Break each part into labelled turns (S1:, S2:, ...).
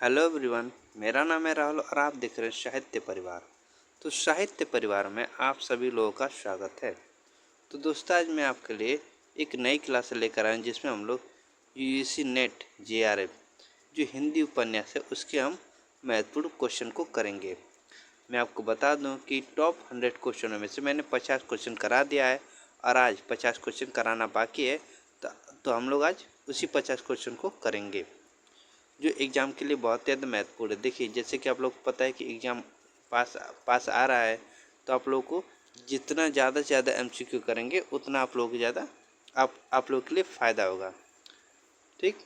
S1: Hello everyone, मेरा नाम है राहुल और आप देख रहे हैं साहित्य परिवार। तो साहित्य परिवार में आप सभी लोगों का स्वागत है। तो दोस्तों, आज मैं आपके लिए एक नई क्लास लेकर आया जिसमें हम लोग यूजीसी नेट जेआरएफ जो हिंदी उपन्यास है उसके हम महत्वपूर्ण क्वेश्चन को करेंगे। मैं आपको बता दूं कि टॉप 100 क्वेश्चनों में से मैंने 50 क्वेश्चन करा दिया है और आज 50 क्वेश्चन कराना बाकी है। तो हम लोग आज उसी 50 क्वेश्चन को करेंगे जो एग्ज़ाम के लिए बहुत ज़्यादा महत्वपूर्ण है। देखिए, जैसे कि आप लोग को पता है कि एग्ज़ाम पास पास आ रहा है, तो आप लोगों को जितना ज़्यादा से ज़्यादा एमसीक्यू करेंगे उतना आप लोगों को ज़्यादा आप लोगों के लिए फ़ायदा होगा। ठीक,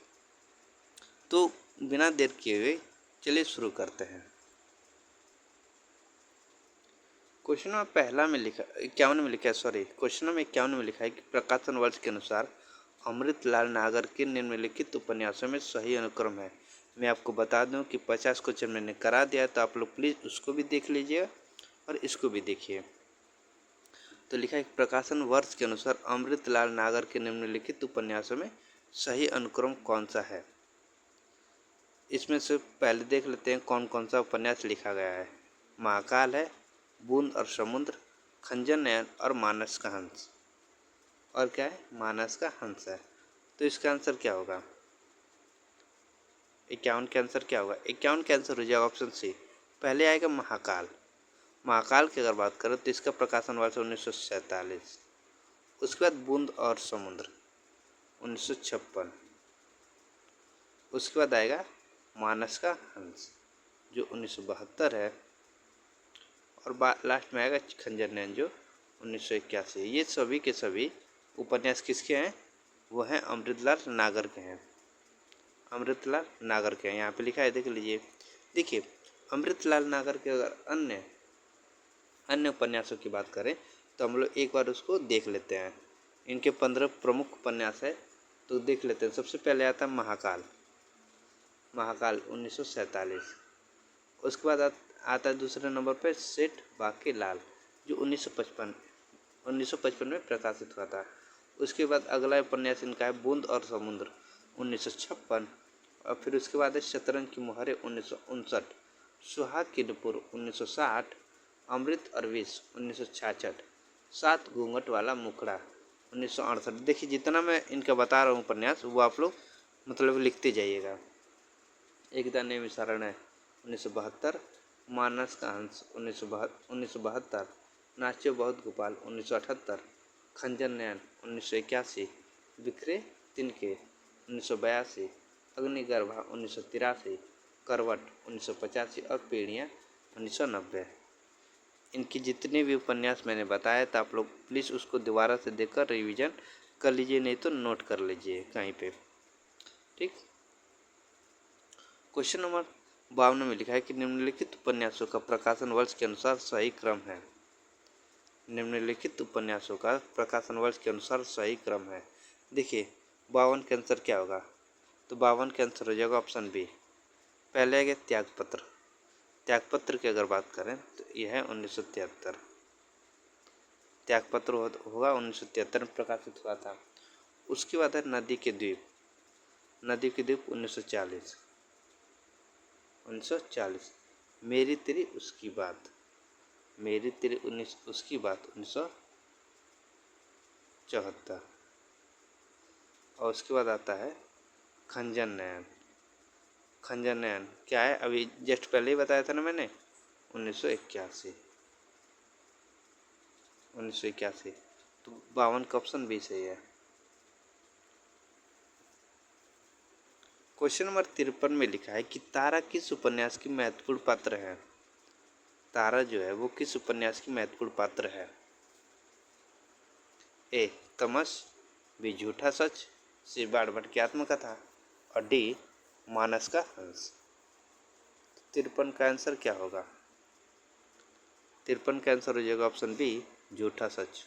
S1: तो बिना देर किए हुए चलिए शुरू करते हैं। क्वेश्चन नंबर पहला में लिखा 51 में लिखा है, क्वेश्चन नंबर 51 में लिखा है कि प्रकाशन वर्ष के अनुसार अमृतलाल नागर के निम्नलिखित उपन्यासों में सही अनुक्रम है। मैं आपको बता दूं कि 50 क्वेश्चन मैंने करा दिया है, तो आप लोग प्लीज़ उसको भी देख लीजिए और इसको भी देखिए। तो लिखा है कि प्रकाशन वर्ष के अनुसार अमृतलाल नागर के निम्नलिखित उपन्यासों में सही अनुक्रम कौन सा है। इसमें से पहले देख लेते हैं कौन कौन सा उपन्यास लिखा गया है। महाकाल है, बूंद और समुद्र, खंजर नयन और मानस का हंस। और क्या है? मानस का हंस है। तो इसका आंसर क्या होगा? 51 का आंसर क्या होगा? 51 का आंसर हो जाएगा ऑप्शन सी। पहले आएगा महाकाल। महाकाल की अगर बात करें तो इसका प्रकाशन वर्ष 1947। उसके बाद बूंद और समुद्र 1956। उसके बाद आएगा मानस का हंस जो 1972 है। और लास्ट में आएगा खंजर नैन जो 1981। ये सभी के सभी उपन्यास किसके हैं? वो हैं अमृतलाल नागर के हैं। अमृतलाल नागर के हैं, यहाँ पे लिखा है, देख लीजिए। देखिए, अमृतलाल नागर के अगर अन्य उपन्यासों की बात करें तो हम लोग एक बार उसको देख लेते हैं। इनके 15 प्रमुख उपन्यास है, तो देख लेते हैं। सबसे पहले आता है महाकाल। महाकाल 1947। उसके बाद आता है दूसरे नंबर पर सेठ बाकी लाल जो 1955 में प्रकाशित हुआ था। उसके बाद अगला उपन्यास इनका है बूंद और समुद्र 1956। और फिर उसके बाद है शतरंज की मुहरें 1959, सुहाग की नुपुर 1960, अमृत और विष 1966, सात घूंघट वाला मुखड़ा 1968। देखिए, जितना मैं इनका बता रहा हूँ उपन्यास वो आप लोग मतलब लिखते जाइएगा। एक द नेम शरण है 1972, मानस का हंस 1972, नाच्यो बहुत गोपाल 1978, खंजर नयन 1981, बिखरे तिनके 1982, अग्निगर्भा 1983, करवट 1985 और पीढ़ियाँ 1990। इनकी जितने भी उपन्यास मैंने बताया था आप लोग प्लीज़ उसको दोबारा से देखकर रिवीजन कर लीजिए, नहीं तो नोट कर लीजिए कहीं पे। ठीक, क्वेश्चन नंबर 52 में लिखा है कि निम्नलिखित उपन्यासों का प्रकाशन वर्ष के अनुसार सही क्रम है। निम्नलिखित उपन्यासों का प्रकाशन वर्ष के अनुसार सही क्रम है। देखिए, 52 का आंसर क्या होगा? तो 52 का आंसर हो जाएगा ऑप्शन बी। पहले आएगा त्यागपत्र। त्यागपत्र की अगर बात करें तो यह है 1973। त्यागपत्र होगा 1973 में प्रकाशित हुआ था। उसके बाद है नदी के द्वीप। नदी के द्वीप 1940। मेरी तेरी उसकी बात। मेरी तेरी उसकी बात 1974। और उसके बाद आता है खंजर नयन। खंजर नयन क्या है? अभी जस्ट पहले ही बताया था ना मैंने, 1981। तो 52 का ऑप्शन बी सही है। क्वेश्चन नंबर 53 में लिखा है कि तारा किस उपन्यास की महत्वपूर्ण पात्र है। तारा जो है वो किस उपन्यास की महत्वपूर्ण पात्र है? ए तमस, बी झूठा सच, सी बाड़बड़ की आत्मकथा और डी मानस का हंस। 53 का आंसर क्या होगा? 53 का आंसर हो जाएगा ऑप्शन बी झूठा सच।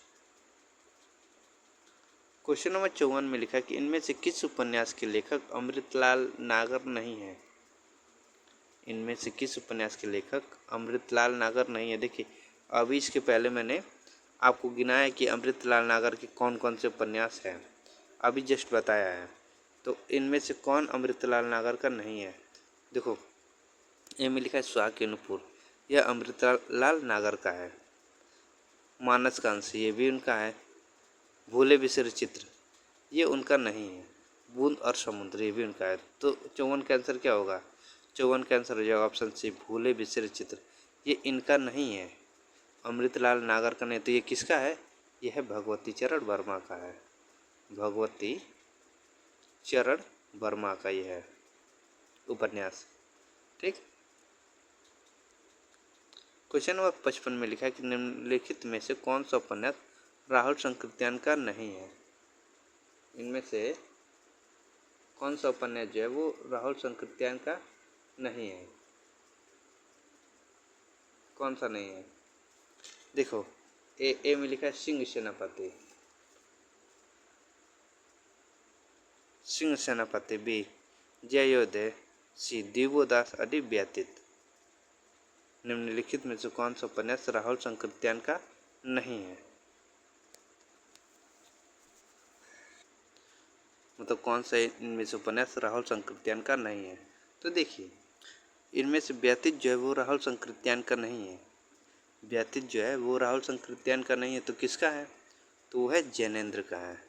S1: क्वेश्चन नंबर 54 में लिखा है कि इनमें से किस उपन्यास के लेखक अमृतलाल नागर नहीं है। इनमें से किस उपन्यास के लेखक अमृतलाल नागर नहीं है? देखिए, अभी इसके पहले मैंने आपको गिनाया कि अमृतलाल नागर के कौन कौन से उपन्यास हैं, अभी जस्ट बताया है। तो इनमें से कौन अमृतलाल नागर का नहीं है? देखो, ए में लिखा है सुहाग के नूपुर, यह अमृतलाल नागर का है। मानस का अंश, ये भी उनका है। भूले बिसरे चित्र, ये उनका नहीं है। बूंद और समुद्र, ये भी उनका है। तो 54 का आंसर क्या होगा? 54 का आंसर हो जाएगा ऑप्शन सी, भूले बिसरे चित्र। ये इनका नहीं है, अमृतलाल नागर का नहीं। तो ये किसका है? यह है भगवती चरण वर्मा का है। भगवती चरण वर्मा का यह है उपन्यास। ठीक। क्वेश्चन नंबर 55 में लिखा है कि निम्नलिखित में से कौन सा उपन्यास राहुल संकृत्यान का नहीं है? इनमें से कौन सा उपन्यास जो है वो राहुल संकृत्यान का नहीं है? कौन सा नहीं है? देखो, ए में लिखा है सिंह सेनापति, सिंह सेनापति। बी जयोदय। सी दिवोदास अडी व्यतीत। निम्नलिखित में से कौन सा उपन्यास राहुल संकृत्यान का नहीं है? मतलब कौन सा इनमें से उपन्यास राहुल संकृत्यान का नहीं है? तो देखिए, इनमें से व्यतीत जो है वो राहुल संकृत्यान का नहीं है। व्यतीत जो है वो राहुल संकृत्यान का नहीं है। तो किसका है? तो वो है जैनेन्द्र का है।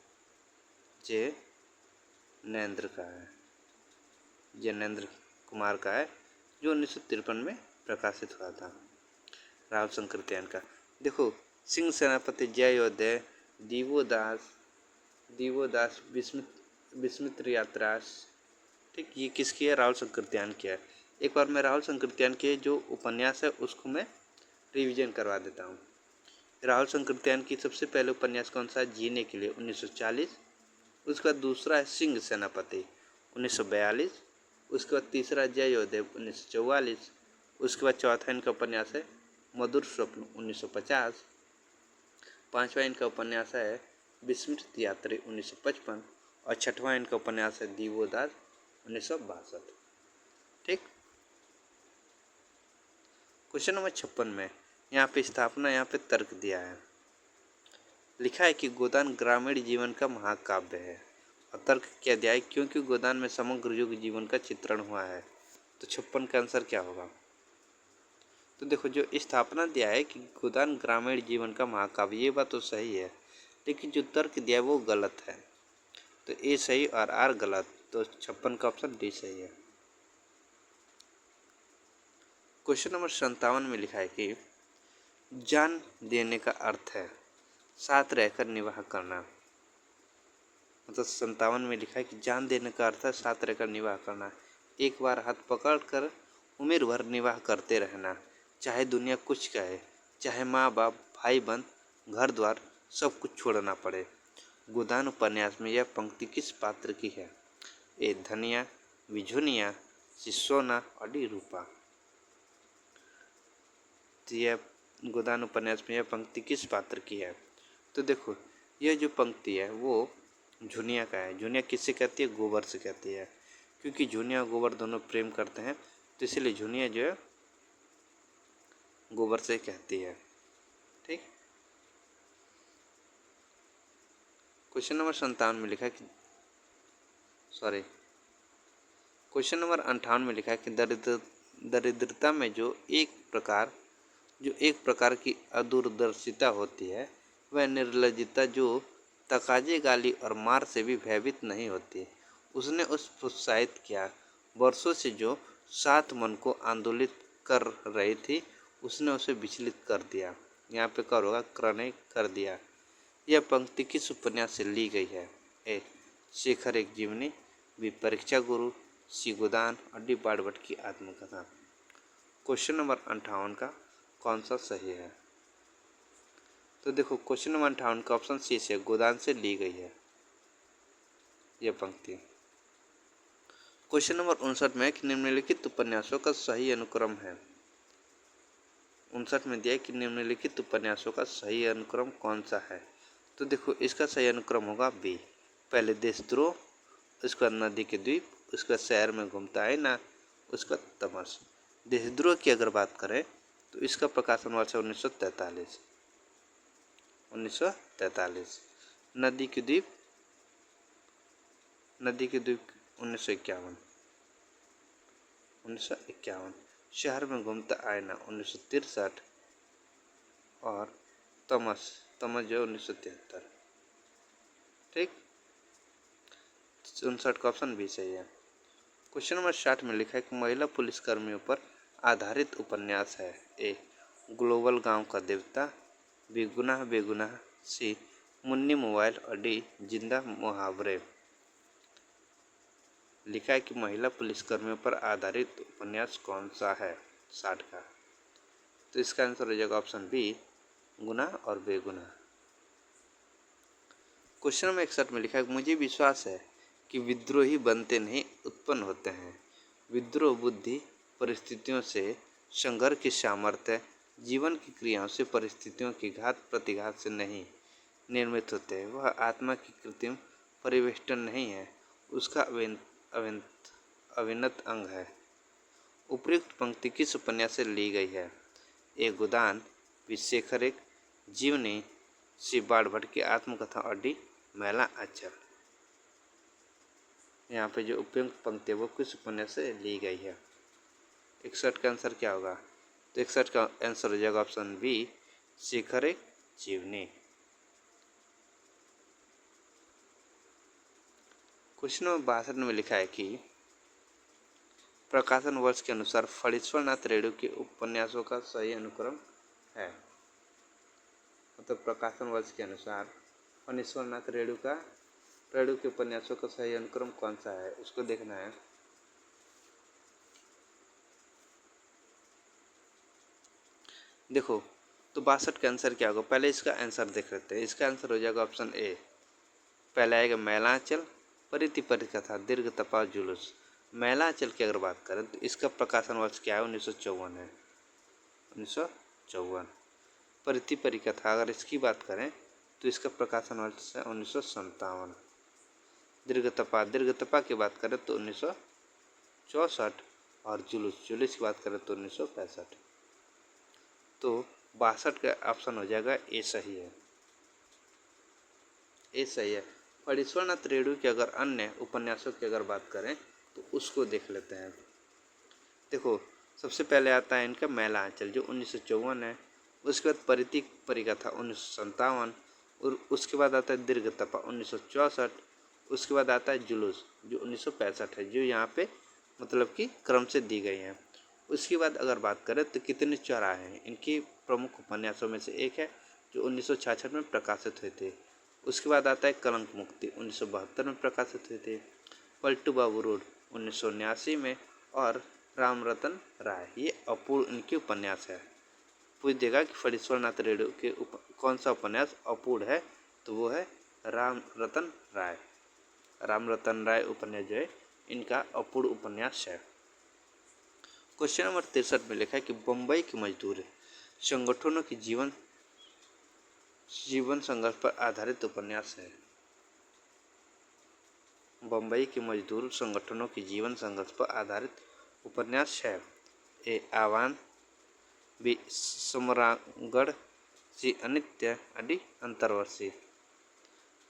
S1: जैनेन्द्र का है, जैनेन्द्र कुमार का है, जो 1953 में प्रकाशित हुआ था, राहुल संकृत्यान का। देखो, सिंह सेनापति, जयोदय, दिवोदास, विस्मित यात्रास। ठीक, ये किसकी है? राहुल संकृत्यान की है। एक बार मैं राहुल संकृत्यान के जो उपन्यास है उसको मैं रिवीजन करवा देता हूँ। राहुल संकृत्यान की सबसे पहले उपन्यास कौन सा है? जीने के लिए, 1940। उसके बाद दूसरा है सिंह सेनापति, 1942। उसके बाद तीसरा जयोदय, 1944। उसके बाद चौथा इनका उपन्यास है मधुर स्वप्न, 1950। पांचवा इनका उपन्यास है विस्मृत यात्री, 1955। और छठवां इनका उपन्यास है दिवोदास, 1962। ठीक। क्वेश्चन नंबर 56 में यहाँ पे स्थापना, यहाँ पे तर्क दिया है। लिखा है कि गोदान ग्रामीण जीवन का महाकाव्य है। और तर्क क्या दिया है? क्योंकि गोदान में समग्र युग जीवन का चित्रण हुआ है। तो 56 का आंसर क्या होगा? तो देखो, जो स्थापना दिया है कि गोदान ग्रामीण जीवन का महाकाव्य, ये बात तो सही है, लेकिन जो तर्क दिया है वो गलत है। तो ए सही और आर गलत। तो 56 का ऑप्शन डी सही है। क्वेश्चन नंबर 57 में लिखा है कि जान देने का अर्थ है साथ रहकर निवाह करना। मतलब 57 में लिखा है कि जान देने का अर्थ है साथ रहकर निवाह करना। एक बार हाथ पकड़ कर उम्र भर निवाह करते रहना, चाहे दुनिया कुछ कहे, चाहे माँ बाप, भाई बंद, घर द्वार सब कुछ छोड़ना पड़े। गोदान उपन्यास में यह पंक्ति किस पात्र की है? ए धनिया, विझुनिया, सिसोना, अडी रूपा। तो यह गोदान उपन्यास में यह पंक्ति किस पात्र की है? तो देखो, यह जो पंक्ति है वो झुनिया का है। झुनिया किससे कहती है? गोबर से कहती है। क्योंकि झुनिया और गोबर दोनों प्रेम करते हैं, तो इसलिए झुनिया जो है गोबर से कहती है। ठीक। क्वेश्चन नंबर 57 में लिखा है कि क्वेश्चन नंबर 58 में लिखा है कि दरिद्रता में जो एक प्रकार की अदूरदर्शिता होती है, वह निर्लज्जता जो तकाजे, गाली और मार से भी भयभीत नहीं होती। उसने उस प्रोत्साहित किया, वर्षों से जो सात मन को आंदोलित कर रही थी, उसने उसे विचलित कर दिया। यहाँ पे कर होगा, क्रने कर दिया। यह पंक्ति किस उपन्यास से ली गई है? ए शेखर एक जीवनी, बी परीक्षा गुरु, सी गोदान, और डी बाड़भट्ट की आत्मकथा। क्वेश्चन नंबर 58 का कौन सा सही है? तो देखो, क्वेश्चन नंबर 58 का ऑप्शन सी से गोदान से ली गई है यह पंक्ति। क्वेश्चन नंबर 59 में कि निम्नलिखित उपन्यासों का सही अनुक्रम है। 59 में दिया कि निम्नलिखित उपन्यासों का सही अनुक्रम कौन सा है? तो देखो, इसका सही अनुक्रम होगा बी, पहले देशद्रोह, उसके बाद नदी के द्वीप, उसके बाद शहर में घूमता है ना, उसका तमस। देशद्रोह की अगर बात करें तो इसका प्रकाशन वर्ष है 1943। नदी के द्वीप 1951। शहर में घूमता आईना 1963 और तमस तमस जो 1973। ठीक, 59 का ऑप्शन भी सही है। क्वेश्चन नंबर 60 में लिखा है कि महिला पुलिस कर्मियों पर आधारित उपन्यास है। ए ग्लोबल गांव का देवता, बी गुनाह बेगुनाह, सी मुन्नी मोबाइल और डी जिंदा मुहावरे। लिखा है कि महिला पुलिसकर्मियों पर आधारित उपन्यास कौन सा है 60 का। तो इसका आंसर हो जाएगा ऑप्शन बी गुनाह और बेगुनाह। क्वेश्चन नंबर 61 में लिखा है मुझे विश्वास है कि विद्रोही बनते नहीं उत्पन्न होते हैं। विद्रोह बुद्धि परिस्थितियों से, संघर्ष की सामर्थ्य, जीवन की क्रियाओं से, परिस्थितियों की घात प्रतिघात से नहीं निर्मित होते हैं। वह आत्मा की कृत्रिम परिवेष्टन नहीं है, उसका अविनत अंग है। उपयुक्त पंक्ति किस उपन्यास से ली गई है? ए गोदान, बी शेखर एक जीवनी, सी बाढ़ की आत्मकथा और डी मैला अक्षर। यहाँ पे जो उपयुक्त पंक्ति है वो किस उपन्यास से ली गई है? 61 का आंसर क्या होगा? तो 61 का आंसर हो जाएगा ऑप्शन बी शेखर एक जीवनी। क्वेश्चन नंबर 62 में लिखा है कि प्रकाशन वर्ष के अनुसार फणीश्वर नाथ रेणु के उपन्यासों का सही अनुक्रम है। मतलब प्रकाशन वर्ष के अनुसार फणीश्वर नाथ रेणु के उपन्यासों का सही अनुक्रम कौन सा है, उसको देखना है। देखो, तो 62 का आंसर क्या होगा? पहले इसका आंसर देख लेते हैं। इसका आंसर हो जाएगा ऑप्शन ए। पहले आएगा मैलांचल, परिति परिकथा, दीर्घ तपा जुलूस। मैलांचल की अगर बात करें तो इसका प्रकाशन वर्ष क्या है? 1954 है, 1954। परिति परिकथा अगर इसकी बात करें तो इसका प्रकाशन वर्ष है 1957। दीर्घ तपा की बात करें तो 1964 और जुलूस की बात करें तो 1965। तो 62 का ऑप्शन हो जाएगा ए सही है। ए सही है। फणीश्वर नाथ रेणु के अगर अन्य उपन्यासों की अगर बात करें तो उसको देख लेते हैं। देखो, सबसे पहले आता है इनका मैला आंचल जो 1954 है। उसके बाद परिति परिकथा 1957 और उसके बाद आता है दीर्घ तपा 1964। उसके बाद आता है जुलूस जो 1965 है, जो यहाँ पे मतलब कि क्रम से दी गई हैं। उसके बाद अगर बात करें तो कितने चौराहे हैं, इनकी प्रमुख उपन्यासों में से एक है जो 1966 में प्रकाशित हुए थे। उसके बाद आता है कलंक मुक्ति 1972 में प्रकाशित हुए थे। पलटू बाबू रोड 1979 में और राम रतन राय, ये अपूर्ण इनके उपन्यास है। पूछ देगा कि फणीश्वर नाथ रेणु के कौन सा उपन्यास अपूर्ण है, तो वो है राम रतन राय। राम रतन राय उपन्यास जो है इनका अपूर्ण उपन्यास है। क्वेश्चन नंबर 63 में लिखा है कि बम्बई के मजदूर संगठनों की जीवन संघर्ष पर आधारित उपन्यास है। बम्बई के मजदूर संगठनों की जीवन संघर्ष पर आधारित उपन्यास है। ए आह्वान, बी समरांगढ़, सी अनित्य, डी अंतर्वर्षी।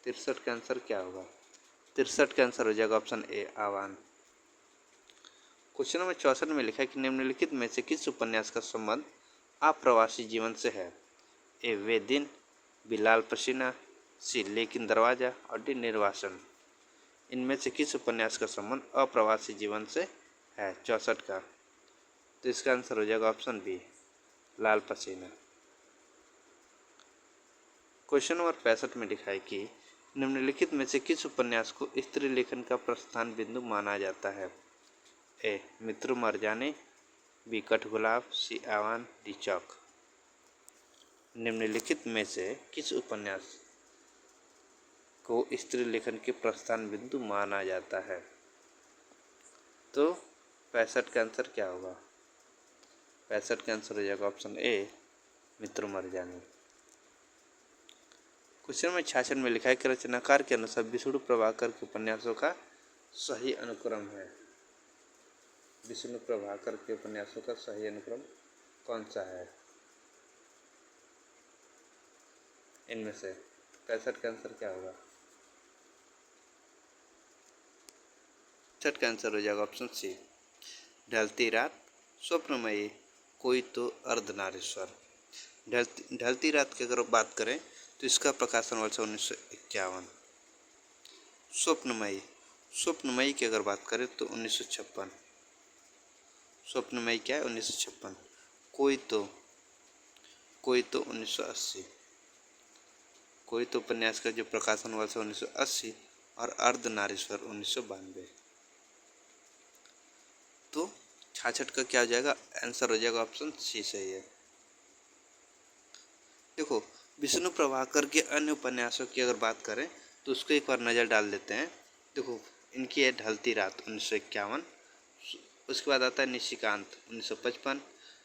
S1: 63 का आंसर क्या होगा? 63 का आंसर हो जाएगा ऑप्शन ए आह्वान। क्वेश्चन नंबर 64 में लिखा है कि निम्नलिखित में से किस उपन्यास का संबंध अप्रवासी जीवन से है? ए वे दिन, बी लाल पसीना, सी लेकिन दरवाजा और डी निर्वासन। इनमें से किस उपन्यास का संबंध अप्रवासी जीवन से है 64 का? तो इसका आंसर हो जाएगा ऑप्शन बी लाल पसीना। क्वेश्चन नंबर 65 में लिखा है कि निम्नलिखित में से किस उपन्यास को स्त्री लेखन का प्रस्थान बिंदु माना जाता है? ए मित्र मर जाने, बी कठगुलाब, सी आह्वान, डी चौक। निम्नलिखित में से किस उपन्यास को स्त्री लेखन के प्रस्थान बिंदु माना जाता है? तो 65 का आंसर क्या होगा? 65 का आंसर हो जाएगा ऑप्शन ए मित्र मर जाने। क्वेश्चन में 66 में लिखा है कि रचनाकार के अनुसार विष्णु प्रभाकर के उपन्यासों का सही अनुक्रम है। विष्णु प्रभाकर के उपन्यासों का सही अनुक्रम कौन सा है इनमें से? 65 का आंसर क्या होगा? 65 का आंसर हो जाएगा ऑप्शन सी ढलती रात, स्वप्नमयी, कोई तो अर्धनारीश्वर। ढलती रात की अगर बात करें तो इसका प्रकाशन वर्ष 1951। स्वप्नमयी, स्वप्नमयी की अगर बात करें तो 1956। स्वप्नमयी क्या है? 1956। कोई तो, कोई तो 1980। कोई तो उपन्यास का जो प्रकाशन वर्ष 1980 और अर्धनारीश्वर 1992। तो 66 का क्या हो जाएगा? आंसर हो जाएगा ऑप्शन सी सही है। देखो, विष्णु प्रभाकर के अन्य उपन्यासों की अगर बात करें तो उसको एक बार नज़र डाल देते हैं। देखो, इनकी है ढलती रात 1951। उसके बाद आता है निशिकांत 1955।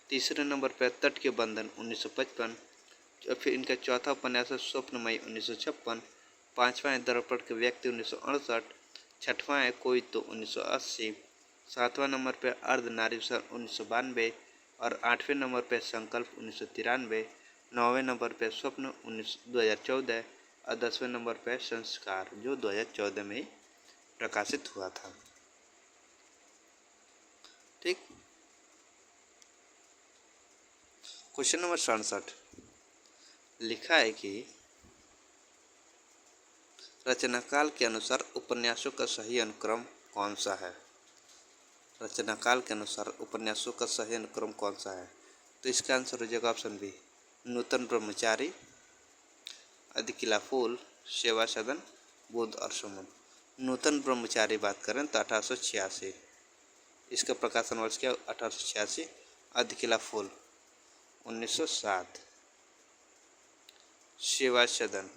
S1: तीसरे नंबर पर तट के बंधन 1955। और फिर इनका चौथा उपन्यास है स्वप्नमयी 1956। पांचवा है दर्पण के व्यक्ति 1968। छठवां है कोई तो 1980। सातवां नंबर पर अर्धनारीश्वर 1992। और आठवें नंबर पर संकल्प 1993। नौवें नंबर पर स्वप्न 2014। और 10वें नंबर पर संस्कार जो 2014 में प्रकाशित हुआ था। ठीक। क्वेश्चन नंबर 67 लिखा है कि रचनाकाल के अनुसार उपन्यासों का सही अनुक्रम कौन सा है? रचनाकाल के अनुसार उपन्यासों का सही अनुक्रम कौन सा है? तो इसका आंसर हो जाएगा ऑप्शन बी, नूतन ब्रह्मचारी, अधिकिला फूल, सेवा सदन, बुद्ध और समुद्र। नूतन ब्रह्मचारी बात करें तो 1886। इसका प्रकाशन वर्ष क्या? 1886। अधिकिला फूल 1907। सेवा सदन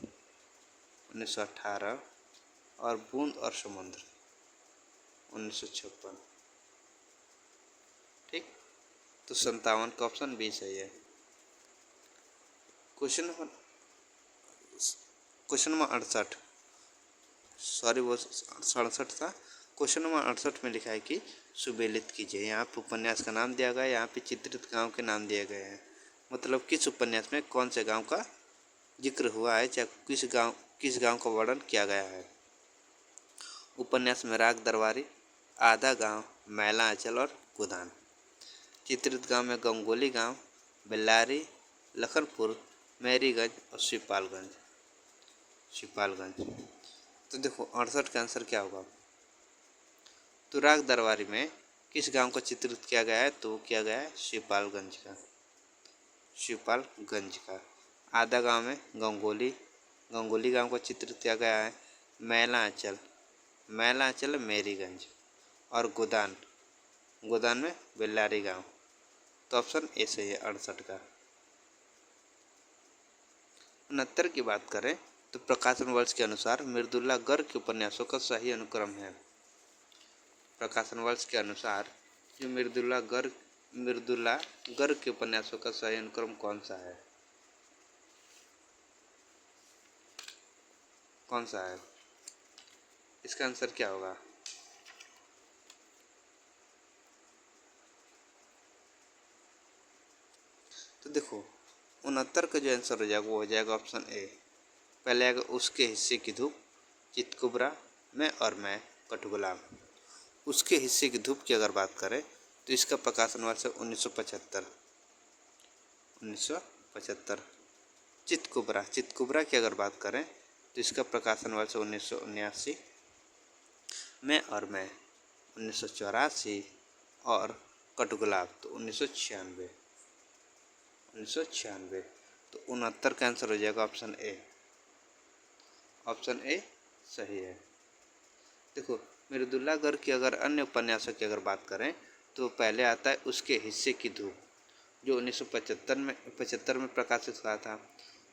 S1: 1918। और बूंद और समुद्र 1956। ठीक। तो 57 का ऑप्शन बी सही है। क्वेश्चन नंबर 68, सॉरी वो 67 था। क्वेश्चन नंबर 68 में लिखा है कि सुमेलित कीजिए। यहाँ पे उपन्यास का नाम दिया गया है, यहाँ पे चित्रित गांव के नाम दिए गए हैं। मतलब किस उपन्यास में कौन से गांव का जिक्र हुआ है, चाहे किस गांव का वर्णन किया गया है। उपन्यास में राग दरबारी, आधा गांव, मैला आंचल और गोदान। चित्रित गांव में गंगोली गांव, बेल्लारी, लखनपुर, मैरीगंज और शिपालगंज। तो देखो 68 का आंसर क्या होगा? तो राग दरबारी में किस गांव का चित्रित किया गया है? तो किया गया है शिपालगंज का। आधा गांव में गंगोली गांव का चित्रित किया गया है। मैला आंचल मैरीगंज। और गोदान में बेल्लारी गांव। तो ऑप्शन ए सही है 68 का। 69 की बात करें तो प्रकाशन वर्ष के अनुसार मृदुला गर्ग के उपन्यासों का सही अनुक्रम है। प्रकाशन वर्ष के अनुसार जो मृदुला गर्ग के उपन्यासों का सही अनुक्रम कौन सा है? इसका आंसर क्या होगा? तो देखो 69 का जो आंसर हो जाएगा वो हो जाएगा ऑप्शन ए। पहले आएगा उसके हिस्से की धूप, चितकुबरा, मैं कठगुलाम। उसके हिस्से की धूप की अगर बात करें तो इसका प्रकाशन वर्ष है 1975। चितकुबरा की अगर बात करें तो इसका प्रकाशन वर्ष 1979। मैं 1984। और कठगुलाब तो 1996। तो 69 का आंसर हो जाएगा ऑप्शन ए सही है। देखो मृदुला गर्ग की अगर अन्य उपन्यासों की अगर बात करें तो पहले आता है उसके हिस्से की धूप जो 1975 में प्रकाशित हुआ था।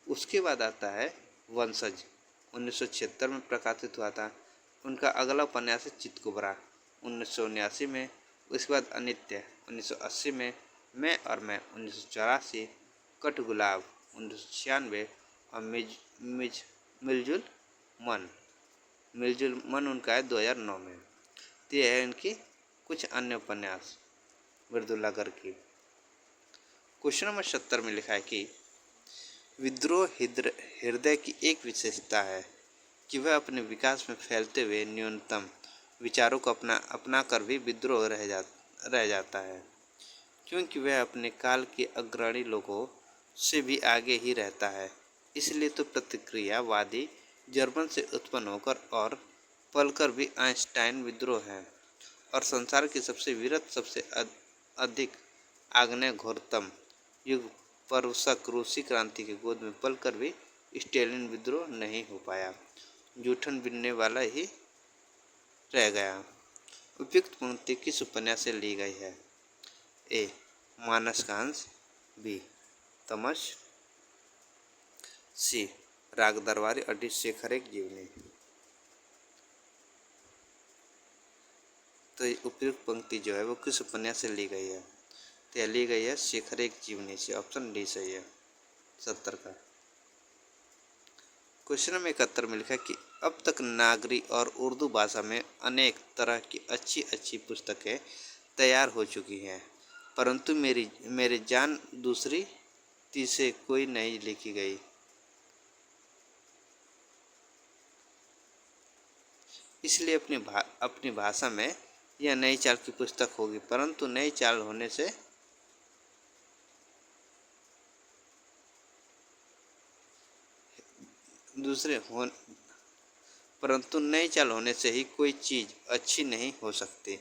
S1: उसके बाद आता है वंशज 1976 में प्रकाशित हुआ था। उनका अगला उपन्यास है चितकुबरा 1979 में। उसके बाद अनित्य 1980 में, मैं 1984, कठगुलाब 1996 और मिलजुल मन उनका है 2009 में। तो यह है इनकी कुछ अन्य उपन्यास मृदुला गर्ग की। क्वेश्चन नंबर 70 में लिखा है कि विद्रोह हृदय की एक विशेषता है कि वह अपने विकास में फैलते हुए न्यूनतम विचारों को अपना कर भी विद्रोह रह जाता है, क्योंकि वह अपने काल के अग्रणी लोगों से भी आगे ही रहता है। इसलिए तो प्रतिक्रियावादी जर्मन से उत्पन्न होकर और पलकर भी आइंस्टाइन विद्रोह है, और संसार की सबसे विरत, सबसे अधिक आग्नेय घोरतम युग परवशक रूसी क्रांति की गोद में पलकर भी स्टेलिन विद्रोह नहीं हो पाया, जूठन बिनने वाला ही रह गया। उपयुक्त पंक्ति किस उपन्यास से ली गई है? ए. मानसकांस, बी. तमस, सी. राग दरबारी अड्डी शेखर एक जीवनी। तो उपयुक्त पंक्ति जो है वो किस उपन्यास से ली गई है? तो ली गई है शेखर एक जीवनी से। ऑप्शन डी सही है 70 का। क्वेश्चन नंबर 71 में लिखा कि अब तक नागरी और उर्दू भाषा में अनेक तरह की अच्छी अच्छी पुस्तकें तैयार हो चुकी हैं, परंतु मेरी जान दूसरी तीसरे कोई नहीं लिखी गई। इसलिए अपनी भाषा में यह नई चाल की पुस्तक होगी, परंतु नई चाल होने से परंतु नई चाल होने से ही कोई चीज़ अच्छी नहीं हो सकती।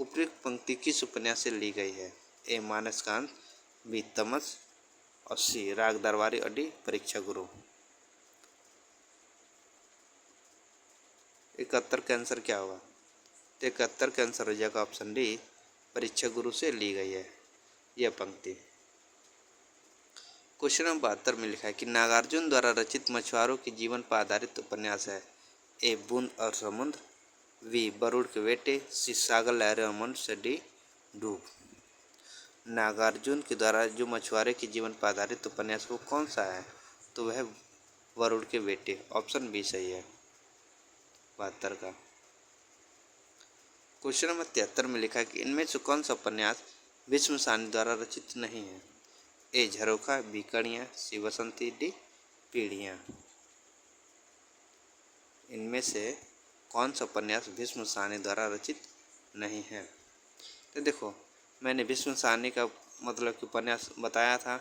S1: उपयुक्त पंक्ति किस उपन्यास से ली गई है? ए. मानसकांत, बी. तमस और सी. राग दरबारी अड्डी परीक्षा गुरु। 71 का आंसर क्या होगा? तो 71 का आंसर हो जाएगा ऑप्शन डी, परीक्षा गुरु से ली गई है यह पंक्ति। क्वेश्चन नंबर 72 में लिखा है कि नागार्जुन द्वारा रचित मछुआरों के जीवन पर आधारित उपन्यास है। ए. बूंद और समुद्र, बी. बरूड के बेटे, सी. सागर लहरें और मनुष्य, डी. डूब। नागार्जुन के द्वारा जो मछुआरे के जीवन पर आधारित उपन्यास वो कौन सा है? तो वह बरूड के बेटे। ऑप्शन बी सही है 72 का। क्वेश्चन नंबर 73 में लिखा है कि इनमें से कौन सा उपन्यास भीष्म सानी द्वारा रचित नहीं है? ए. झरोखा, बी. कड़ियाँ, सी. बसंती, डी. पीढ़ियाँ। इनमें से कौन सा उपन्यास भीष्म सानी द्वारा रचित नहीं है? तो देखो, मैंने भीष्म सानी का मतलब कि उपन्यास बताया था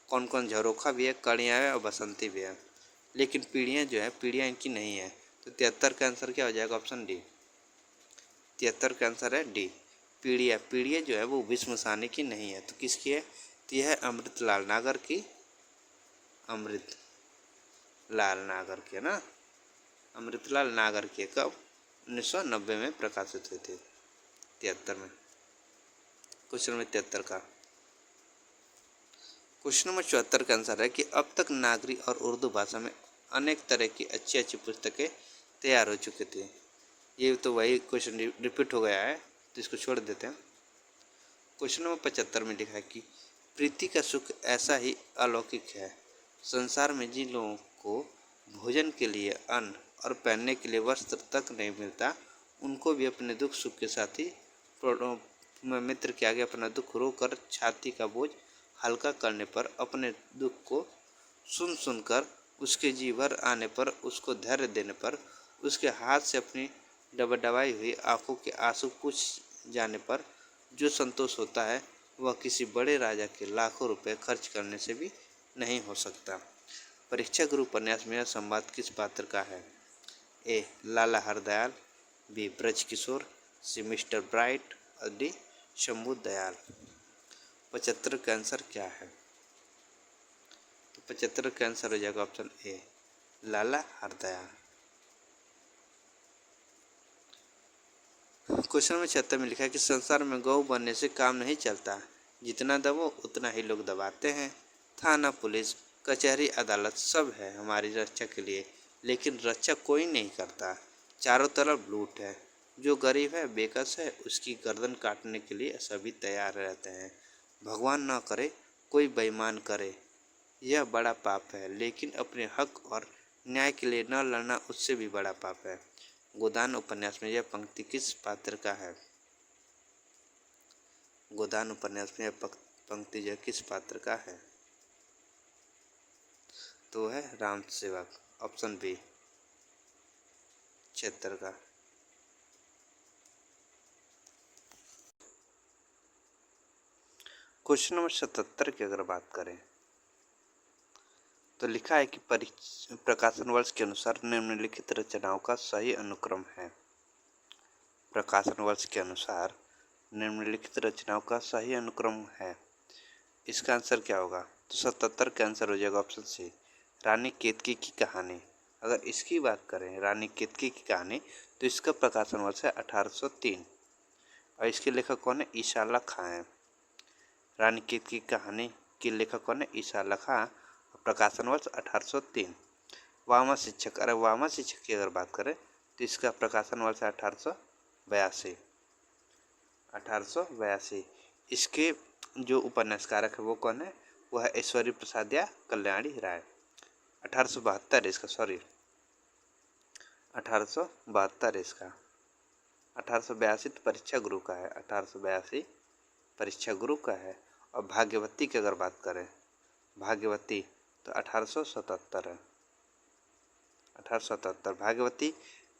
S1: कौन कौन। झरोखा भी है, कड़ियाँ है और बसंती भी है, लेकिन पीढ़ियाँ जो है, पीढ़ियाँ इनकी नहीं है। तो 73 का आंसर क्या हो जाएगा? Option D. 73 का आंसर है डी, पीढ़ियाँ। पीढ़ियाँ जो है वो भीष्म सानी की नहीं है, तो किसकी है? तो यह है अमृतलाल नागर की। अमृतलाल नागर की है ना, अमृतलाल नागर के। कब? 1990 में प्रकाशित हुए थे, 73 में। क्वेश्चन नंबर 73 का। क्वेश्चन नंबर 74 का आंसर है कि अब तक नागरी और उर्दू भाषा में अनेक तरह की अच्छी अच्छी पुस्तकें तैयार हो चुकी थी। ये तो वही क्वेश्चन रिपीट हो गया है, तो इसको छोड़ देते हैं। क्वेश्चन नंबर 75 में लिखा है कि प्रीति का सुख ऐसा ही अलौकिक है, संसार में जिन लोगों को भोजन के लिए अन्न और पहनने के लिए वस्त्र तक नहीं मिलता, उनको भी अपने दुख सुख के साथी मित्र के आगे अपना दुख रोकर छाती का बोझ हल्का करने पर, अपने दुख को सुन सुनकर उसके जी भर आने पर, उसको धैर्य देने पर, उसके हाथ से अपनी डबडबाई हुई आंखों के आंसू पूछ जाने पर जो संतोष होता है, वह किसी बड़े राजा के लाखों रुपए खर्च करने से भी नहीं हो सकता। परीक्षा गुरु उपन्यास में यह संवाद किस पात्र का है? ए. लाला हरदयाल, बी. ब्रज किशोर, सी. मिस्टर ब्राइट और डी. शंभू दयाल। 75 का आंसर क्या है? तो 75 का आंसर हो जाएगा option A, Lala Hardayal. Question number 76 में लिखा है कि संसार में गौ बनने से काम नहीं चलता, जितना दबो उतना ही लोग दबाते हैं। थाना, पुलिस, कचहरी, अदालत सब है हमारी रक्षा के लिए, लेकिन रक्षा कोई नहीं करता। चारों तरफ लूट है, जो गरीब है, बेकस है, उसकी गर्दन काटने के लिए सभी तैयार रहते हैं। भगवान न करे कोई बेईमान करे, यह बड़ा पाप है, लेकिन अपने हक और न्याय के लिए न लड़ना उससे भी बड़ा पाप है। गोदान उपन्यास में यह पंक्ति किस पात्र का है? गोदान उपन्यास में यह पंक्ति जो किस पात्र का है? तो है राम सेवक। ऑप्शन बी 76 का। क्वेश्चन नंबर 77 की अगर बात करें तो लिखा है कि प्रकाशन वर्ष के अनुसार निम्नलिखित रचनाओं का सही अनुक्रम है। प्रकाशन वर्ष के अनुसार निम्नलिखित रचनाओं का सही अनुक्रम है। इसका आंसर क्या होगा? तो 77 का आंसर हो जाएगा ऑप्शन सी, रानी केतकी की कहानी। अगर इसकी बात करें रानी केतकी की कहानी तो इसका प्रकाशन वर्ष है 1803 और इसके लेखक कौन है? ईसा अल्लाह खां है। रानी केतकी की कहानी के लेखक कौन है? ईसा अल्लाह खां। प्रकाशन वर्ष 1803। वामा शिक्षक, अरे वामा शिक्षक की अगर बात करें तो इसका प्रकाशन वर्ष है 1882। इसके जो उपन्यासकारक है वो कौन है? वो है ऐश्वर्य प्रसाद या कल्याणी राय। 1872 इसका, सॉरी 1872 इसका। 1882 तो परीक्षा गुरु का है, 1882 परीक्षा गुरु का है। और भाग्यवती की अगर बात करें भाग्यवती तो 1877 है। 1877 भाग्यवती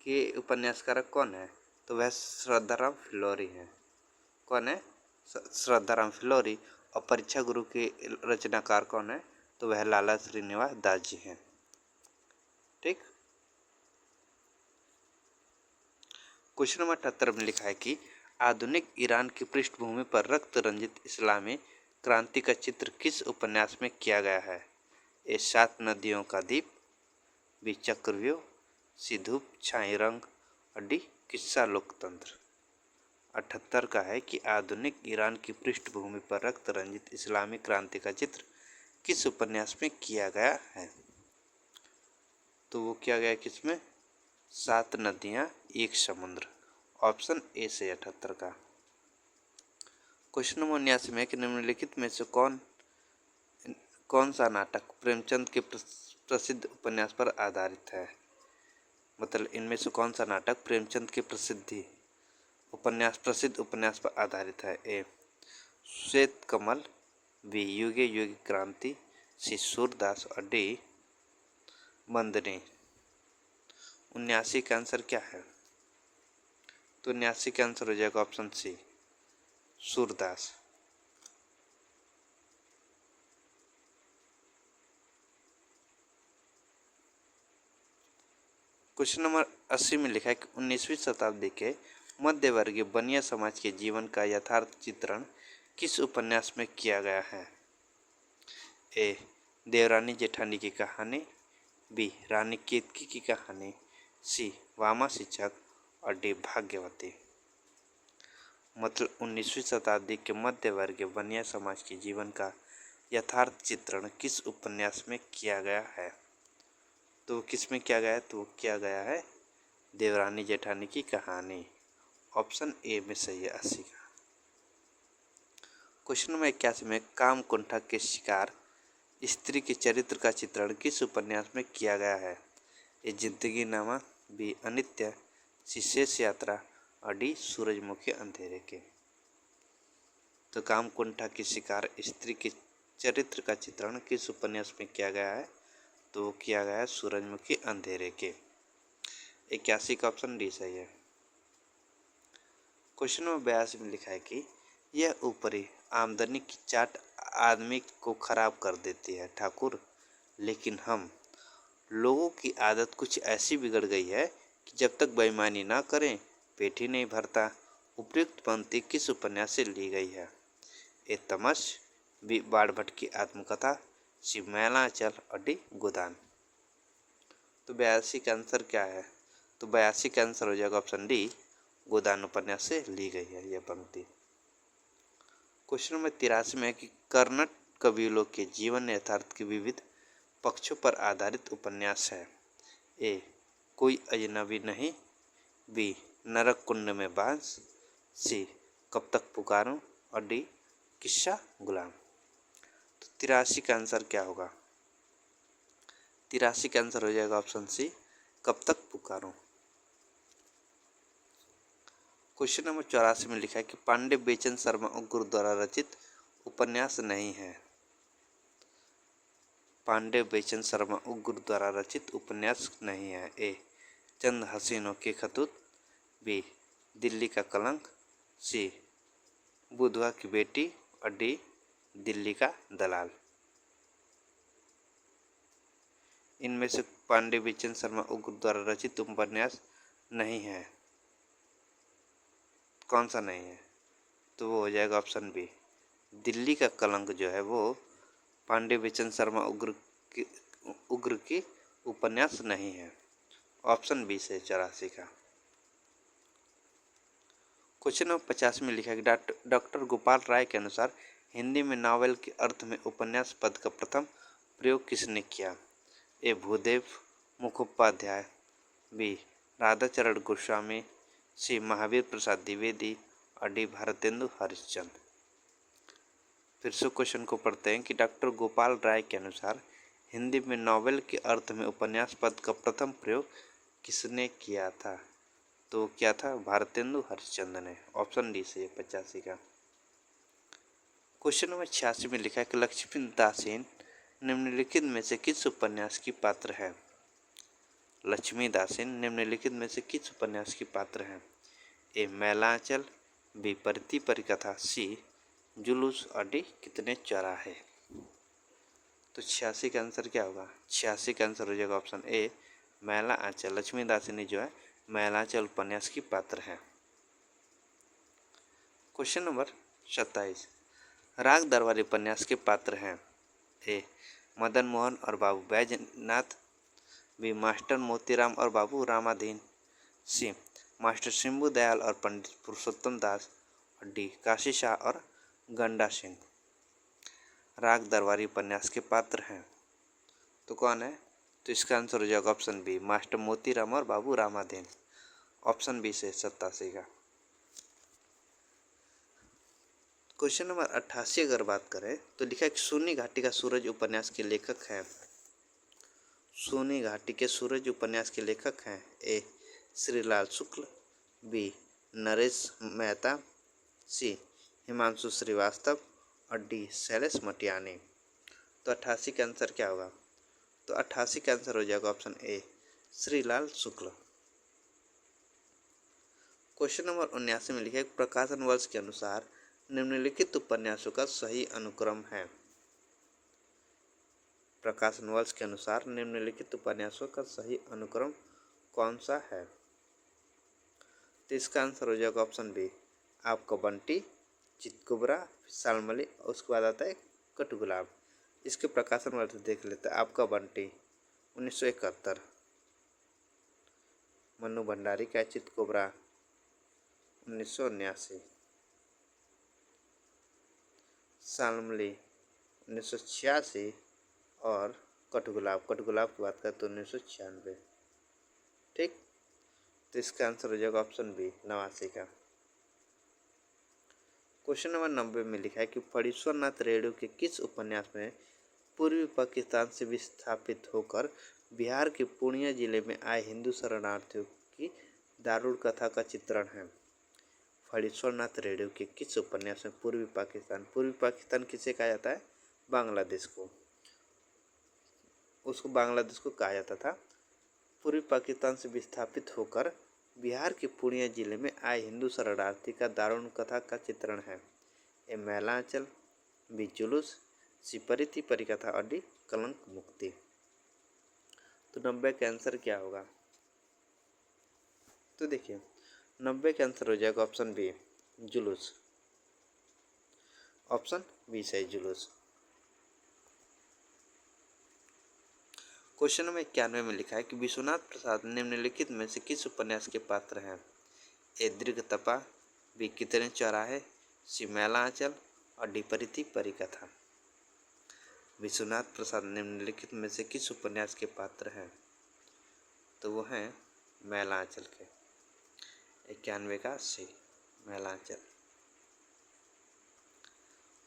S1: के उपन्यासकारक कौन है? तो वह श्रद्धाराम फिल्लोरी हैं। कौन है? श्रद्धाराम फिल्लोरी। और परीक्षा गुरु के रचनाकार कौन है? तो वह लाला श्रीनिवास दास जी हैं। ठीक। क्वेश्चन नंबर 78 में लिखा है कि आधुनिक ईरान की पृष्ठभूमि पर रक्त रंजित इस्लामी क्रांति का चित्र किस उपन्यास में किया गया है? ए 7 नदियों का द्वीप, बी चक्रव्यूह, सी धूप छाई रंग और डी किस्सा लोकतंत्र। 78 का है कि आधुनिक ईरान की पृष्ठभूमि पर रक्त रंजित इस्लामी क्रांति का चित्र किस उपन्यास में किया गया है? तो वो किया गया किसमें? 7 नदियां एक समुद्र। ऑप्शन ए से 78 का। क्वेश्चन नंबर 79 में कि निम्नलिखित में से कौन सा नाटक प्रेमचंद के प्रसिद्ध उपन्यास पर आधारित है? मतलब इनमें से कौन सा नाटक प्रेमचंद के प्रसिद्ध उपन्यास पर आधारित है? ए श्वेत कमल, बी युगे युगे क्रांति, सी सूरदास और डी बंदनी। 79 का आंसर क्या है? तो 79 का आंसर हो जाएगा option C, Surdas. Question number 80 में लिखा है कि 19वीं शताब्दी के मध्यवर्गीय बनिया समाज के जीवन का यथार्थ चित्रण किस उपन्यास में किया गया है? ए देवरानी जेठानी की कहानी, बी रानी केतकी की कहानी, सी वामा शिक्षक और डी भाग्यवती। मतलब 19वीं शताब्दी के मध्य वर्गीय बनिया समाज के जीवन का यथार्थ चित्रण किस उपन्यास में किया गया है? तो किस में किया गया है? तो वो किया गया है देवरानी जेठानी की कहानी। ऑप्शन ए में सही है 80 का। क्वेश्चन नंबर 81 में काम कुंठा के शिकार स्त्री के चरित्र का चित्रण किस उपन्यास में किया गया है? ए जिंदगी नामा, बी अनित्य, सी शेष यात्रा और डी सूरजमुखी अंधेरे के। तो काम कुंठा की शिकार स्त्री के चरित्र का चित्रण किस उपन्यास में किया गया है? तो वो किया गया है सूरजमुखी अंधेरे के। 81 का ऑप्शन डी सही है। क्वेश्चन नंबर 82 में लिखा है कि यह ऊपरी आमदनी की चाट आदमी को खराब कर देती है ठाकुर, लेकिन हम लोगों की आदत कुछ ऐसी बिगड़ गई है कि जब तक बेईमानी ना करें पेट ही नहीं भरता। उपयुक्त पंक्ति किस उपन्यास से ली गई है? ए तमस, बी बाढ़ भट्ट की आत्मकथा, सी मैलांचल और डी गोदान। तो 82 का आंसर क्या है? तो 82 का आंसर हो जाएगा ऑप्शन डी, गोदान उपन्यास से ली गई है यह पंक्ति। क्वेश्चन नंबर 83 में कि कर्नाट कबीलों के जीवन यथार्थ के विविध पक्षों पर आधारित उपन्यास है। ए कोई अजनबी नहीं, बी नरक कुंड में बांस, सी कब तक पुकारूं और डी किस्सा गुलाम। तो 83 का आंसर क्या होगा? 83 का आंसर हो जाएगा ऑप्शन सी, कब तक पुकारूं। क्वेश्चन नंबर 84 में लिखा है कि पांडे बेचन शर्मा गुरु द्वारा रचित उपन्यास नहीं है। पांडे बेचन शर्मा गुरु द्वारा रचित उपन्यास नहीं है। ए चंद हसीनों के खतूत, बी दिल्ली का कलंक, सी बुधवा की बेटी और डी दिल्ली का दलाल। इनमें से पांडे बिचन शर्मा उग्र द्वारा रचित उपन्यास नहीं है, कौन सा नहीं है? तो वो हो जाएगा ऑप्शन बी, दिल्ली का कलंक जो है वो पांडे बिचन शर्मा उग्र की उपन्यास नहीं है। ऑप्शन बी से 84 का। क्वेश्चन नंबर 50 में लिखा है कि डॉक्टर गोपाल राय के अनुसार हिंदी में नावल के अर्थ में उपन्यास पद का प्रथम प्रयोग किसने किया? ए भूदेव मुखोपाध्याय, बी राधाचरण गोस्वामी, सी महावीर प्रसाद द्विवेदी और डी भारतेंदु हरिश्चंद्र। फिर से क्वेश्चन को पढ़ते हैं कि डॉक्टर गोपाल राय के अनुसार हिंदी में नॉवेल के अर्थ में उपन्यास पद का प्रथम प्रयोग किसने किया था? तो क्या था? भारतेंदु हरिश्चंद्र ने। ऑप्शन डी से 85 का। क्वेश्चन नंबर 86 में लिखा है कि लक्ष्मीदासेन निम्नलिखित में से किस उपन्यास की पात्र है? लक्ष्मीदासेन निम्नलिखित में से किस उपन्यास की पात्र है? ए मैलांचल, बी परिति परिकथा, सी जुलूस और डी कितने चौराहे। तो 86 का आंसर क्या होगा? 86 का आंसर हो जाएगा ऑप्शन ए मैला आंचल। लक्ष्मीदासेनी जो है मैलांचल उपन्यास की पात्र है। क्वेश्चन नंबर 27, राग दरबारी उपन्यास के पात्र हैं? ए मदन मोहन और बाबू बैजनाथ, बी मास्टर मोतीराम और बाबू रामाधीन, सी मास्टर शंभू दयाल और पंडित पुरुषोत्तम दास और डी काशी शाह और गंडा सिंह। राग दरबारी उपन्यास के पात्र हैं तो कौन है? तो इसका आंसर हो जाएगा ऑप्शन बी मास्टर मोतीराम और बाबू रामाधीन। ऑप्शन बी से 87 का। क्वेश्चन नंबर 88 अगर बात करें तो लिखा है कि सूनी घाटी का सूरज उपन्यास के लेखक हैं? सूनी घाटी के सूरज उपन्यास के लेखक हैं? ए श्रीलाल शुक्ल, बी नरेश मेहता, सी हिमांशु श्रीवास्तव और डी शैलेश मटियानी। तो 88 का आंसर क्या होगा? तो 88 का आंसर हो जाएगा option A Shrilal Shukla. Question number 79 में लिखा है प्रकाशन वर्ष के अनुसार निम्नलिखित उपन्यासों का सही अनुक्रम है? प्रकाशन वर्ष के अनुसार निम्नलिखित उपन्यासों का सही अनुक्रम कौन सा है? तो इसका आंसर हो जाएगा ऑप्शन बी आपका बंटी, चितकुबरा, शालमली और उसके बाद आता है कटगुलाब। इसके प्रकाशन वर्ष देख लेते हैं। आपका बंटी 1971, मन्नू भंडारी का चितकुबरा 1979, शालमली 1986 और कटगुलाब की बात करें तो 1996। ठीक, तो इसका आंसर हो जाएगा ऑप्शन बी 89 का। क्वेश्चन नंबर 90 में लिखा है कि फणीश्वरनाथ रेणु के किस उपन्यास में पूर्वी पाकिस्तान से विस्थापित होकर बिहार के पूर्णिया जिले में आए हिंदू शरणार्थियों की दारुण कथा का चित्रण है? फणीश्वरनाथ रेणु के किस उपन्यास में पूर्वी पाकिस्तान किसे कहा जाता है? बांग्लादेश को। उसको बांग्लादेश को कहा जाता था। पूर्वी पाकिस्तान से विस्थापित होकर बिहार के पूर्णिया जिले में आए हिंदू शरणार्थी का दारुण कथा का चित्रण है? ए मैलांचल, बी जुलूस, सी परिति परिकथा और डी कलंक मुक्ति। तो 90 का आंसर क्या होगा? तो देखिए 90 का आंसर हो जाएगा ऑप्शन बी जुलूस। ऑप्शन बी सही जुलूस। क्वेश्चन नंबर 91 में लिखा है कि विश्वनाथ प्रसाद निम्नलिखित में से किस उपन्यास के पात्र हैं? ए दीर्घ तपा, बी कितने चौराहे, सी मैलांचल और डी परिति परिकथा। विश्वनाथ प्रसाद निम्नलिखित में से किस उपन्यास के पात्र हैं? तो वो हैं मैलांचल के। 91 का सी मैलांचल।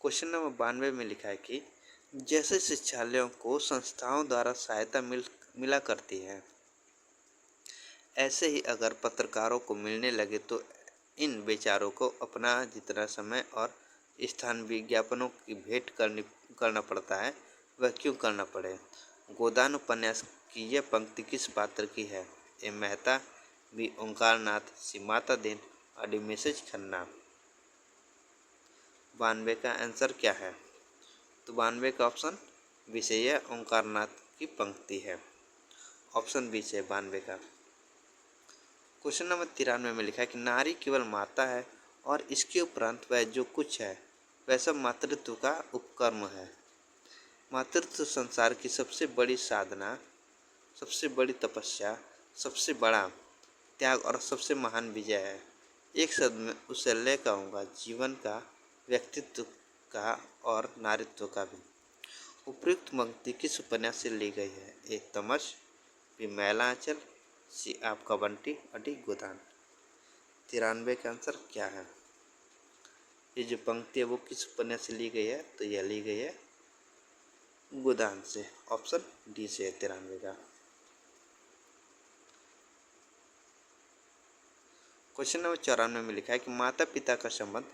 S1: क्वेश्चन नंबर 92 में लिखा है कि जैसे शिक्षालयों को संस्थाओं द्वारा सहायता मिला करती है, ऐसे ही अगर पत्रकारों को मिलने लगे तो इन बेचारों को अपना जितना समय और स्थान विज्ञापनों की भेंट करना पड़ता है, वह क्यों करना पड़े? गोदान उपन्यास की यह पंक्ति किस पात्र की है? ए मेहता, बी ओंकार नाथ, सी माता दीन और डी मिसेज खन्ना। 92 का आंसर क्या है? तो 92 का ऑप्शन बी से यह ओंकारनाथ की पंक्ति है। ऑप्शन बी से 92 का। क्वेश्चन नंबर 93 में लिखा है कि नारी केवल माता है और इसके उपरांत वह जो कुछ है वह सब मातृत्व का उपकर्म है। मातृत्व संसार की सबसे बड़ी साधना, सबसे बड़ी तपस्या, सबसे बड़ा त्याग और सबसे महान विजय है। एक शब्द में उसे ले कहूँगा, जीवन का, व्यक्तित्व का और नारीत्व का भी। उपयुक्त पंक्ति किस उपन्यास से ली गई है? ए तमस, बी मैलांचल, सी आपका बंटी और डी गोदान। 93 का आंसर क्या है? ये जो पंक्ति है वो किस उपन्यास से ली गई है? तो यह ली गई है गोदान से। ऑप्शन डी से है 93 का। क्वेश्चन नंबर 94 में लिखा है कि माता पिता का संबंध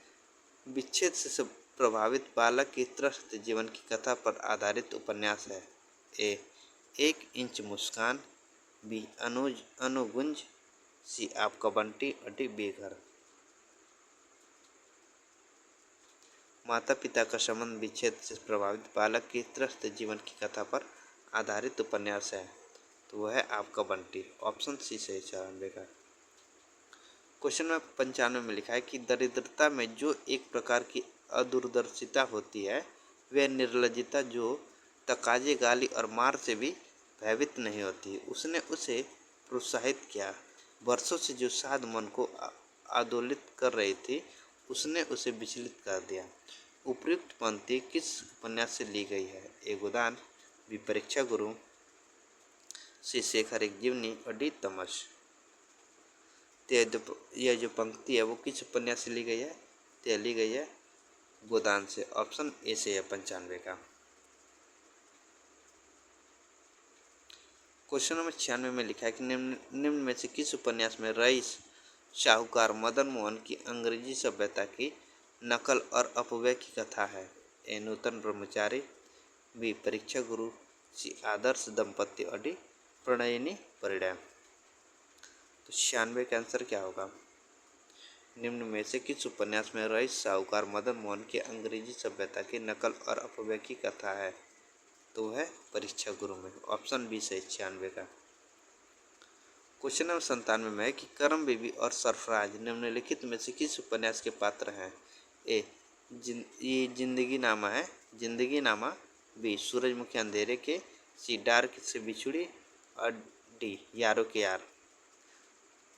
S1: विच्छेद से प्रभावित बालक की त्रस्त जीवन की कथा पर आधारित उपन्यास है। ए 1 इंच मुस्कान, बी अनुगुंज, सी आपका बंटी और डी बेघर। माता पिता का संबंध विच्छेद से प्रभावित बालक की त्रस्त जीवन की कथा पर आधारित उपन्यास है, तो वह है आपका बंटी। ऑप्शन सी से 94 का। क्वेश्चन नंबर 95 में लिखा है कि दरिद्रता में जो एक प्रकार की अदूरदर्शिता होती है वह निर्लज्जता जो तकाजे, गाली और मार से भी भयभीत नहीं होती। उसने उसे प्रोत्साहित किया। वर्षों से जो साध मन को आंदोलित कर रही थी उसने उसे विचलित कर दिया। उपयुक्त पंक्ति किस उपन्यास से ली गई है? ए गोदान, बी परीक्षा गुरु, सी शेखर एक जीवनी और डी तमस। यह जो पंक्ति है वो किस उपन्यास से ली गई है? तो ली गई है गोदान से। ऑप्शन ए से है 95 का। क्वेश्चन नंबर 96 में लिखा है कि निम्न में से किस उपन्यास में रईस साहूकार मदन मोहन की अंग्रेजी सभ्यता की नकल और अपव्यय की कथा है? ए नूतन ब्रह्मचारी, बी परीक्षा गुरु, सी आदर्श दंपति और डी प्रणयिनी परिणय। तो 96 का आंसर क्या होगा? निम्न में से किस उपन्यास में रईस साहूकार मदन मोहन की अंग्रेजी सभ्यता की नकल और अपव्यय की कथा है? तो वह परीक्षा गुरु में। ऑप्शन बी से 96 का। क्वेश्चन नंबर 97 में है कि करम बीबी और सरफराज निम्नलिखित में से किस उपन्यास के पात्र हैं? ए ये जिंदगी नामा है, जिंदगी नामा, बी सूरजमुखी अंधेरे के, सी डार्क से बिछुड़ी और डी यारों के यार।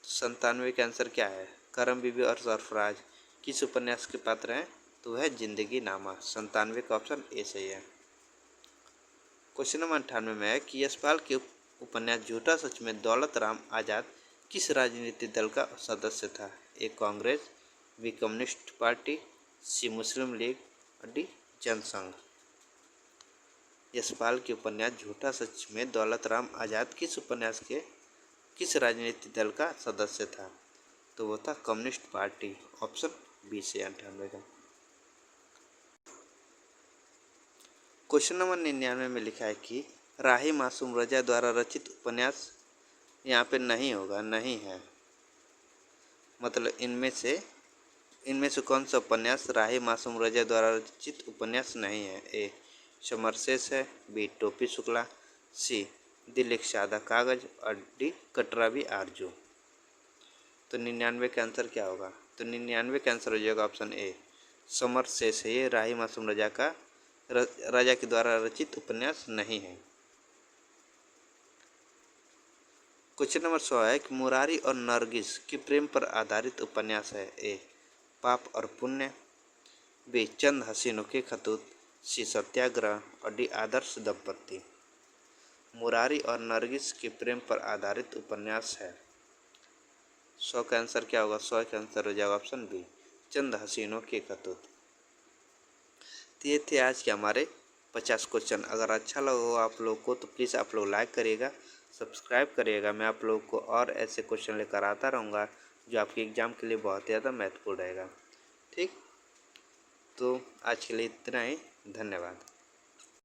S1: 97 का आंसर क्या है? करम बीबी और सरफराज किस उपन्यास के पात्र हैं? तो वह जिंदगी नामा। 97 का ऑप्शन ए सही है। क्वेश्चन नंबर 98 में है कि यशपाल के उपन्यास झूठा सच में दौलत राम आजाद किस राजनीतिक दल का सदस्य था? ए कांग्रेस, बी कम्युनिस्ट पार्टी, सी मुस्लिम लीग और डी जनसंघ। यशपाल के उपन्यास झूठा सच में दौलत राम आजाद किस राजनीतिक दल का सदस्य था? तो वो था कम्युनिस्ट पार्टी। ऑप्शन बी से 98 का। क्वेश्चन नंबर 99 में लिखा है कि राही मासूम रजा द्वारा रचित उपन्यास यहाँ पे नहीं होगा, नहीं है। मतलब इनमें से कौन सा उपन्यास राही मासूम रजा द्वारा रचित उपन्यास नहीं है? ए समरसेस है, बी टोपी शुक्ला, सी दिल एक सादा कागज और डी कटरावी आरजू। तो 99 का आंसर क्या होगा? तो 99 का आंसर हो जाएगा ऑप्शन ए समरसेस है। ये राही मासूम राजा के द्वारा रचित उपन्यास नहीं है। क्वेश्चन नंबर 100 है कि मुरारी और नरगिस की प्रेम पर आधारित उपन्यास है? ए पाप और पुण्य, बी चंद हसीनों के खतूत, सी सत्याग्रह और डी आदर्श दंपति। मुरारी और नरगिस के प्रेम पर आधारित उपन्यास है। 100 का आंसर क्या होगा? 100 का आंसर हो जाएगा ऑप्शन बी चंद हसीनों के खतूत। तो ये थे आज के हमारे 50 क्वेश्चन। अगर अच्छा लगा हो आप लोग को तो प्लीज़ आप लोग लाइक करिएगा, सब्सक्राइब करिएगा। मैं आप लोग को और ऐसे क्वेश्चन लेकर आता रहूँगा जो आपके एग्ज़ाम के लिए बहुत ज़्यादा महत्वपूर्ण रहेगा। ठीक, तो आज के लिए इतना ही। धन्यवाद।